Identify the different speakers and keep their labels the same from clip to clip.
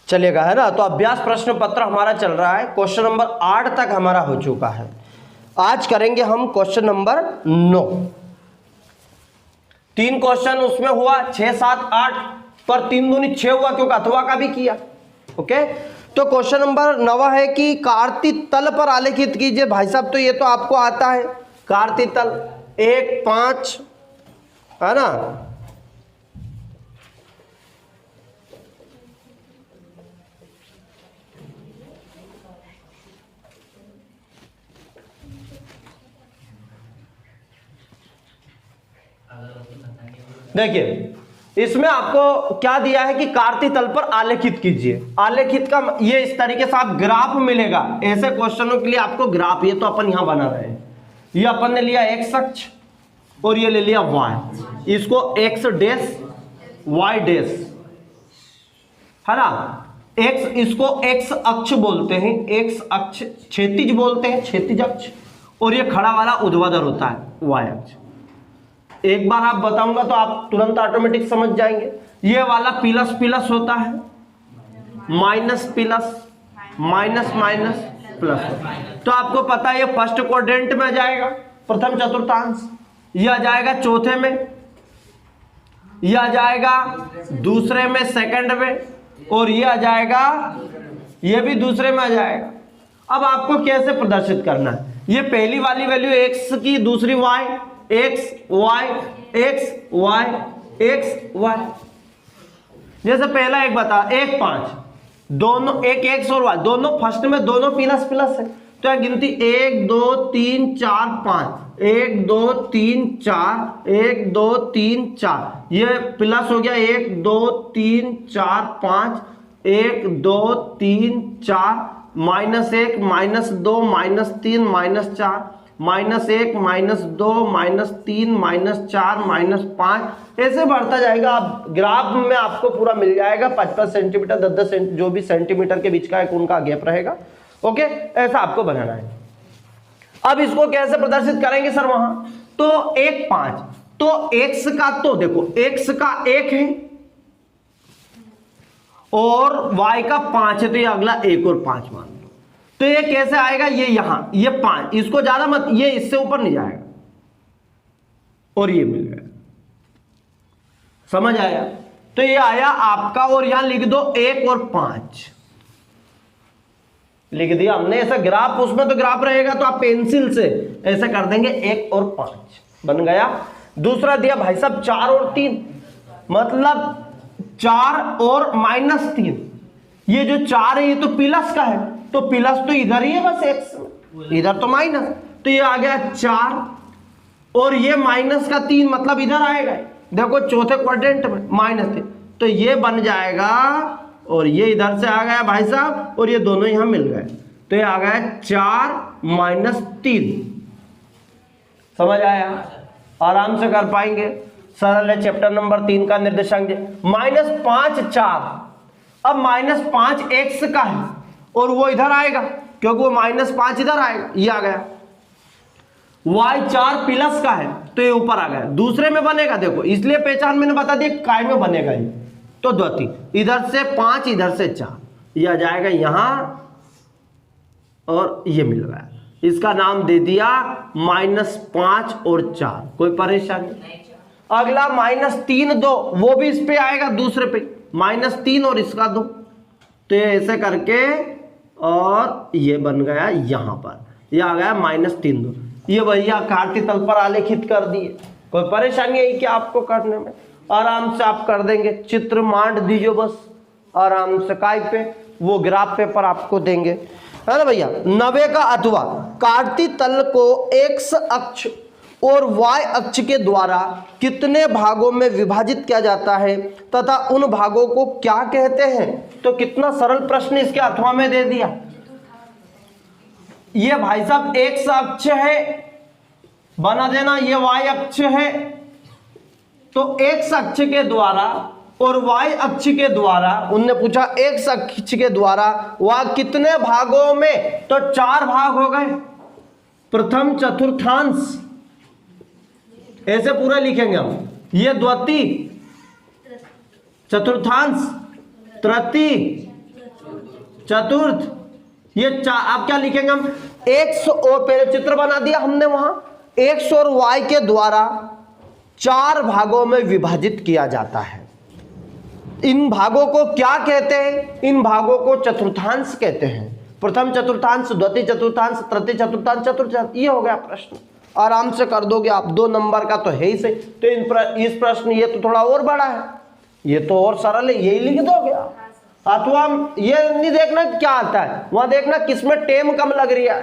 Speaker 1: चलेगा, है ना। तो अभ्यास प्रश्न पत्र हमारा चल रहा है, क्वेश्चन नंबर 8 तक हमारा हो चुका है। आज करेंगे हम क्वेश्चन नंबर 9। 3 क्वेश्चन उसमें हुआ 6, 7, 8 पर 3 दूनी 6 हुआ क्योंकि अथवा का भी किया। ओके, तो क्वेश्चन नंबर 9 है कि कार्ती तल पर आलेखित कीजिए। भाई साहब तो ये तो आपको आता है, कार्ती तल 1, 5, है ना। देखिए इसमें आपको क्या दिया है कि कार्ती तल पर आलेखित कीजिए। आलेखित का ये इस तरीके से आप ग्राफ मिलेगा। ऐसे क्वेश्चनों के लिए आपको ग्राफ, ये तो अपन यहां बना रहे हैं, ये अपन ने लिया एक्स अक्ष और ये ले लिया वाई, इसको एक्स डैश वाई डैश, है ना। एक्स, इसको एक्स अक्ष बोलते हैं, एक्स अक्ष क्षैतिज बोलते हैं, क्षैतिज अक्ष, और ये खड़ा वाला ऊर्ध्वाधर होता है वाई अक्ष। एक बार आप बताऊंगा तो आप तुरंत ऑटोमेटिक समझ जाएंगे। ये वाला प्लस प्लस होता है, minus plus, minus minus plus. तो आपको पता है ये फर्स्ट क्वाड्रेंट में आ जाएगा, प्रथम चतुर्थांश, ये आ जाएगा चौथे में, ये आ जाएगा दूसरे में सेकंड में, और ये आ जाएगा, ये भी दूसरे में आ जाएगा। अब आपको कैसे प्रदर्शित करना है, ये पहली वाली वैल्यू एक्स की, दूसरी y, x y x y x y. जैसे पहला एक बता, 1, 5, दोनों एक एक्स और वाई दोनों फर्स्ट में, दोनों प्लस प्लस है, तो यह गिनती 1 2 3 4 5, 1 2 3 4, 1 2 3 4, ये प्लस हो गया 1 2 3 4 5, 1 2 3 4, -1 -2 -3 -4, -1 -2 -3 -4 -5, ऐसे बढ़ता जाएगा। आप ग्राफ में आपको पूरा मिल जाएगा, 5-5 सेंटीमीटर 10-10 सेंटीमीटर, जो भी सेंटीमीटर के बीच का एक उनका गैप रहेगा। ओके, ऐसा आपको बनाना है। अब इसको कैसे प्रदर्शित करेंगे सर वहां, तो 1 5, तो x का, तो देखो x का 1 है और y का 5 है, तो ये अगला 1 और 5 मान लो। तो ये कैसे आएगा, ये यहां, ये 5, इसको ज्यादा मत, ये इससे ऊपर नहीं जाएगा, और ये मिल गया, समझ आया। तो ये आया आपका, और यहां लिख दो 1 और 5 लिख दिया हमने। ऐसा ग्राफ, उसमें तो ग्राफ रहेगा, तो आप पेंसिल से ऐसे कर देंगे 1 और 5 बन गया। दूसरा दिया भाई साहब 4 और 3, मतलब 4 और -3, ये जो 4 है ये तो प्लस का है, तो प्लस तो इधर ही है बस एक्स, इधर तो माइनस, तो ये आ गया 4, और ये माइनस का 3, मतलब इधर आएगा, देखो चौथे क्वाड्रेंट में -3, तो ये बन जाएगा, और ये इधर से आ गया भाई साहब, और ये दोनों यहां मिल गए, तो ये आ गया 4 -3। समझ आया, आराम से कर पाएंगे, सरल है। चैप्टर नंबर 3 का निर्देशांक -5 4, अब -5 एक्स का है, और वो इधर आएगा क्योंकि वो -5 इधर आएगा, ये आ गया। y 4 प्लस का है, तो ये ऊपर आ गया, दूसरे में बनेगा, देखो इसलिए पहचान मैंने बता दी, काय में बनेगा ये, तो द्वितीय, इधर से 5 इधर से 4, ये आ जाएगा यहां, और ये मिल गया। इसका नाम दे दिया -5 और 4, कोई परेशानी। अगला -3 2, वो भी इस पे आएगा, दूसरे पे -3 और इसका 2, तो ये ऐसे करके, और ये बन गया यहां पर, ये आ गया -3 2, ये भैया कार्ती तल पर आलेखित कर दिए। कोई परेशानी है क्या आपको करने में, आराम से आप कर देंगे। चित्र मांड दीजिए बस आराम से, काय पे, वो ग्राफ पेपर आपको देंगे, है ना भैया। 9 का अथवा, कार्ती तल को एक्स अक्ष और y अक्ष के द्वारा कितने भागों में विभाजित किया जाता है तथा उन भागों को क्या कहते हैं। तो कितना सरल प्रश्न इसके अथवा में दे दिया। ये भाई साहब x अक्ष है, बना देना, ये y अक्ष है, तो x अक्ष के द्वारा और y अक्ष के द्वारा, उनने पूछा x अक्ष के द्वारा वह कितने भागों में, तो 4 भाग हो गए। प्रथम चतुर्थांश, ऐसे पूरा लिखेंगे हम, ये द्वितीय, चतुर्थांश, तृतीय, चतुर्थ, ये आप क्या लिखेंगे हम, x और पहले चित्र बना दिया हमने वहां, x और y के द्वारा 4 भागों में विभाजित किया जाता है। इन भागों को क्या कहते हैं, इन भागों को चतुर्थांश कहते हैं। प्रथम चतुर्थांश, द्वितीय चतुर्थांश, तृतीय चतुर्थांश, चतुर्थांश। ये हो गया प्रश्न, आराम से कर दोगे आप, 2 नंबर का तो है ही सही। तो इस प्रश्न, ये तो थोड़ा और बड़ा है, ये तो और सरल है, यही लिख दोगे आप। अथवा ये नहीं देखना क्या आता है, वहां देखना किसमें टेम कम लग रही है,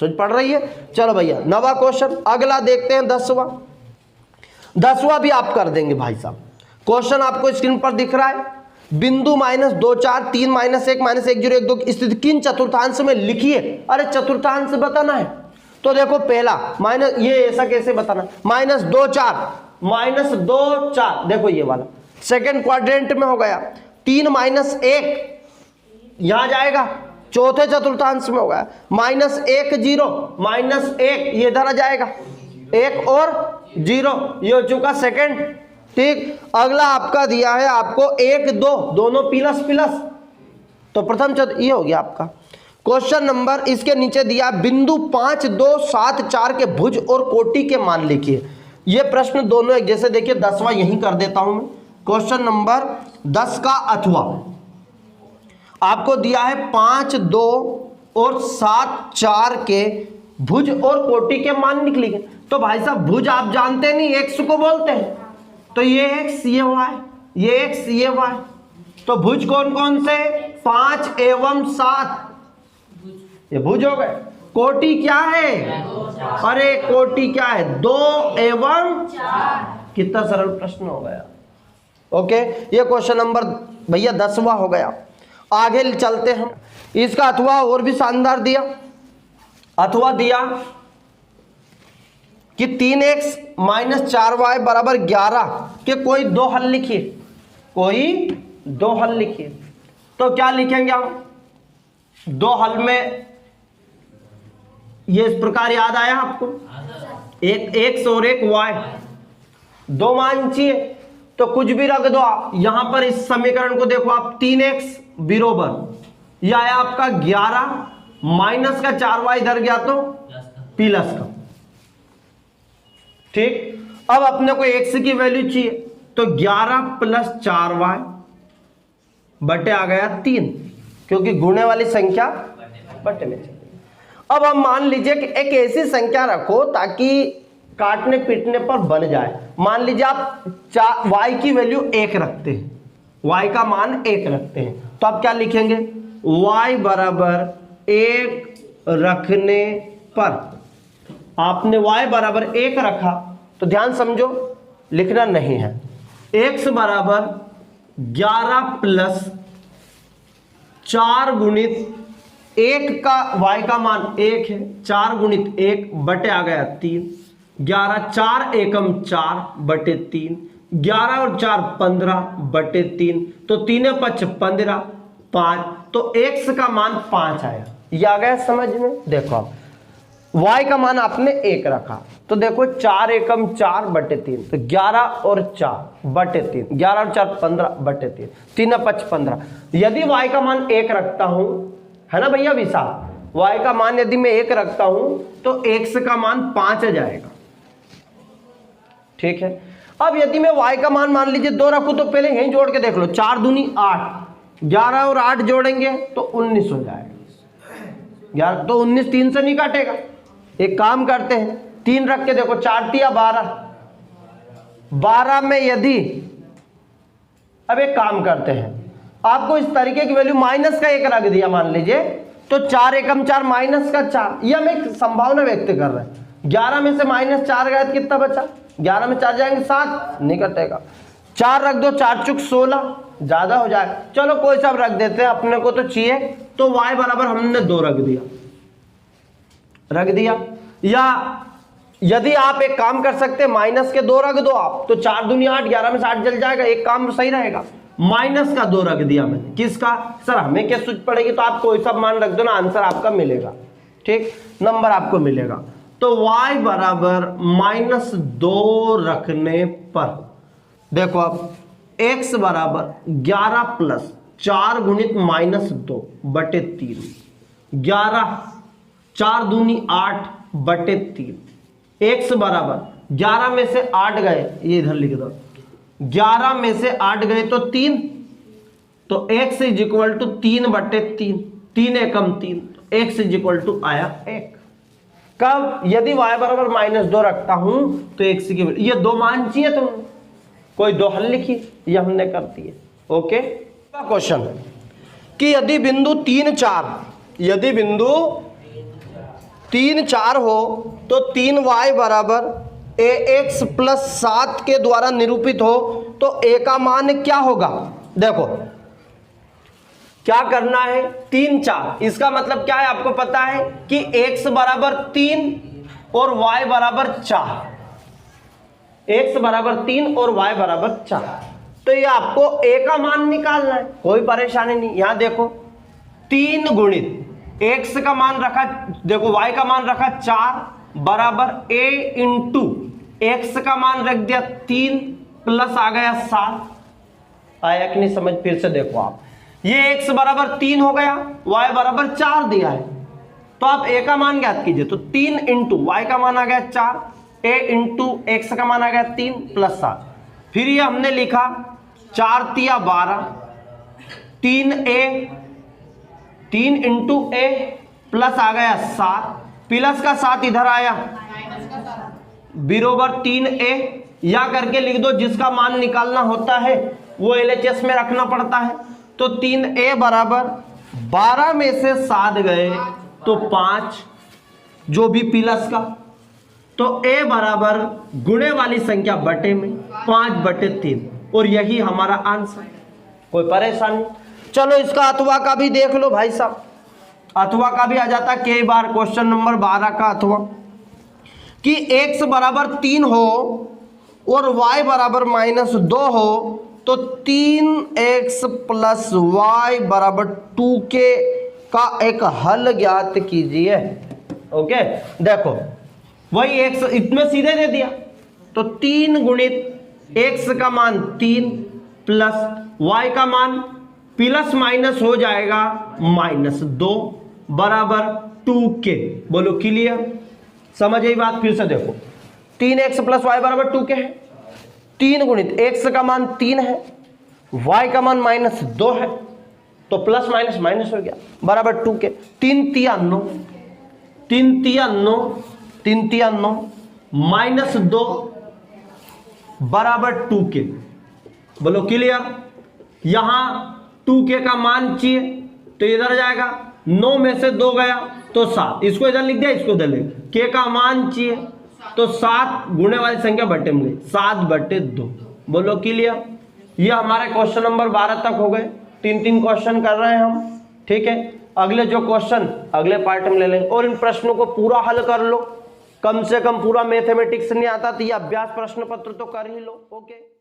Speaker 1: सोच पड़ रही है। चलो भैया 9वां क्वेश्चन अगला देखते हैं, 10वां भी आप कर देंगे भाई साहब। क्वेश्चन आपको स्क्रीन पर दिख रहा है, बिंदु -2 4 3 -1 -1 0 1 2 की स्थिति किन चतुर्थांश में लिखिए। अरे चतुर्थांश बताना है तो देखो पहला माइनस, ये ऐसा कैसे बताना, -2 4 -2 4, देखो ये वाला सेकंड क्वाड्रेंट में हो गया। 3 -1 यहां जाएगा, चौथे चतुर्थांश में हो गया। -1 0 -1 ये इधर आ जाएगा, 1 और 0 ये हो चुका सेकंड। ठीक, अगला आपका दिया है आपको 1 2 दोनों प्लस प्लस, तो प्रथम चतुर्थ ये हो गया आपका। क्वेश्चन नंबर इसके नीचे दिया बिंदु 5 2 7 4 के भुज और कोटि के मान लिखिए। ये प्रश्न दोनों एक जैसे, देखिए 10वां यहीं कर देता हूं मैं। क्वेश्चन नंबर 10 का अथवा आपको दिया है 5 2 और 7 4 के भुज और कोटि के मान निकलिए। तो भाई साहब भुज आप जानते नहीं, एक्स को बोलते हैं, तो ये एक्स ये वाई, ये एक्स ये वाई। तो भुज कौन कौन से, 5 एवं 7 ये भुज हो गए। कोटि क्या है, अरे कोटि क्या है, 2 एवं 4। कितना सरल प्रश्न हो गया। ओके, ये क्वेश्चन नंबर भैया 10वां हो गया। आगे चलते हम, इसका अथवा और भी शानदार दिया। अथवा दिया कि 3x - 4y बराबर 11 के कोई 2 हल लिखिए, कोई 2 हल लिखिए। तो क्या लिखेंगे हम, 2 हल में ये इस प्रकार याद आया आपको, एक x और एक y, 2 मान चाहिए तो कुछ भी रख दो आप। यहां पर इस समीकरण को देखो आप, 3x बराबर यह आया आपका 11 माइनस का 4y इधर गया तो प्लस का। ठीक, अब अपने को x की वैल्यू चाहिए, तो 11 + 4y बटे आ गया 3, क्योंकि गुणे वाली संख्या बटे में चली। अब हम मान लीजिए कि एक ऐसी संख्या रखो ताकि काटने पीटने पर बन जाए। मान लीजिए आप y की वैल्यू 1 रखते हैं, y का मान 1 रखते हैं, तो आप क्या लिखेंगे, y बराबर 1 रखने पर, आपने y बराबर 1 रखा तो ध्यान समझो लिखना नहीं है, x बराबर 11 + 4 गुणित 1 का, y का मान 1 है, 4 गुणित 1 बटे आ गया 3, 11 4 एकम 4 बटे 3, 11 और 4 15 बटे 3, तो 3 5 15 5, तो x का मान 5 आया। ये आ गया समझ में। देखो आप y का मान आपने 1 रखा, तो देखो 4 एकम 4 बटे 3, तो 11 और 4 बटे 3, 11 और 4 15 बटे 3, 3 5 15। यदि y का मान 1 रखता हूं, है ना भैया विशाल, y का मान यदि मैं 1 रखता हूं तो x का मान 5 आ जाएगा। ठीक है, अब यदि मैं y का मान लीजिए 2 रखूं तो पहले यहीं जोड़ के देख लो, 4 दूनी 8, 11 और 8 जोड़ेंगे तो 19 हो जाएगा। यार तो 19 3 से नहीं काटेगा, एक काम करते हैं 3 रख के देखो, 4 × 12, 12 में यदि, अब एक काम करते हैं, आपको इस तरीके की वैल्यू माइनस का 1 रख दिया मान लीजिए, तो 4 एकम 4 माइनस का 4, ये हम एक संभावना व्यक्त कर रहे हैं। 11 में से -4 गया तो कितना बचा, 11 में 4 जाएंगे 7, नहीं कटेगा। 4 रख दो, 4 × 16 ज्यादा हो जाए, चलो कोई सा रख देते हैं, अपने को तो चाहिए। तो y बराबर हमने 2 रख दिया। या यदि आप एक काम कर सकते हैं, माइनस के 2 रख दो आप, तो 4 दूनी 8, 11 में से 8 जल जाएगा, एक काम सही रहेगा। माइनस का 2 रख दिया मैंने, किसका, सर हमें क्या सूझ पड़ेगी, तो आप कोई सा मान रख दो ना, आंसर आपका मिलेगा। ठीक, नंबर आपको मिलेगा। तो y बराबर -2 रखने पर देखो अब x बराबर 11 + 4 गुणित -2 बटे 3, 11, 4 दूनी 8 बटे 3, x बराबर 11 में से 8 गए, ये इधर लिख दो, 11 में से 8 गए तो 3, तो x इज इक्वल टू 3 बटे 3, 3 एकम 3, तो x इज इक्वल टू आया 1। कब? यदि y बराबर -2 रखता हूं तो x की वैल्यू, ये 2 मान चाहिए तुमने, कोई 2 हल लिखी, ये हमने कर दिए। ओके, क्वेश्चन कि यदि बिंदु 3, 4, यदि बिंदु 3, 4 हो तो 3y बराबर ax प्लस 7 के द्वारा निरूपित हो तो a का मान क्या होगा? देखो क्या करना है, 3, 4, इसका मतलब क्या है आपको पता है कि x बराबर 3 और y बराबर 4, x बराबर 3 और y बराबर 4, तो ये आपको a का मान निकालना है, कोई परेशानी नहीं। यहां देखो 3 गुणित x का मान रखा, देखो y का मान रखा 4 बराबर a इंटू x का मान रख दिया 3 प्लस आ गया 7। आया कि नहीं समझ? फिर से देखो आप, ये x बराबर 3 हो गया, y बराबर 4 दिया है, तो आप a का मान ज्ञात कीजिए, तो 3 इंटू y का मान आ गया 4, a इंटू x का मान आ गया 3 प्लस 7, फिर ये हमने लिखा 4 तिया 12, 3 इंटू a प्लस आ गया 7, प्लस का 7 इधर आया, बराबर 3a, या करके लिख दो, जिसका मान निकालना होता है वो LHS में रखना पड़ता है। तो 3a बराबर 12 में से 7 गए तो 5, जो भी प्लस का, तो a बराबर गुणे वाली संख्या बटे में 5 बटे 3, और यही हमारा आंसर। कोई परेशानी? चलो इसका अथवा का भी देख लो भाई साहब, अथवा का भी आ जाता कई बार, क्वेश्चन नंबर 12 का अथवा कि x बराबर 3 हो और y बराबर -2 हो तो 3x प्लस y बराबर 2k का एक हल ज्ञात कीजिए। ओके, देखो वही x इतने सीधे दे दिया, तो 3 गुणित x का मान 3 प्लस y का मान प्लस माइनस हो जाएगा -2 बराबर 2k। बोलो क्लियर? समझ आई बात? फिर से देखो, 3x प्लस y बराबर 2k है, 3 गुणित x का मान 3 है, y का मान -2 है, तो प्लस माइनस माइनस हो गया बराबर 2k। 3 तिया 9, 3 तिया 9, 3 तिया 9, -2 बराबर 2k। बोलो क्लियर? यहां 2k का मान चाहिए तो इधर जाएगा, 9 में से 2 गया तो 7, इसको इधर लिख दिया, इसको इधर लिख, k का मान चाहिए तो 7 गुणे वाली संख्या बटे में गई, 7 बटे 2। बोलो क्लियर? ये हमारे क्वेश्चन नंबर 12 तक हो गए, 3 क्वेश्चन कर रहे हैं हम। ठीक है, अगले जो क्वेश्चन अगले पार्ट में ले लेंगे, और इन प्रश्नों को पूरा हल कर लो, कम से कम पूरा मैथमेटिक्स नहीं आता तो ये अभ्यास प्रश्न पत्र तो कर ही लो। ओके।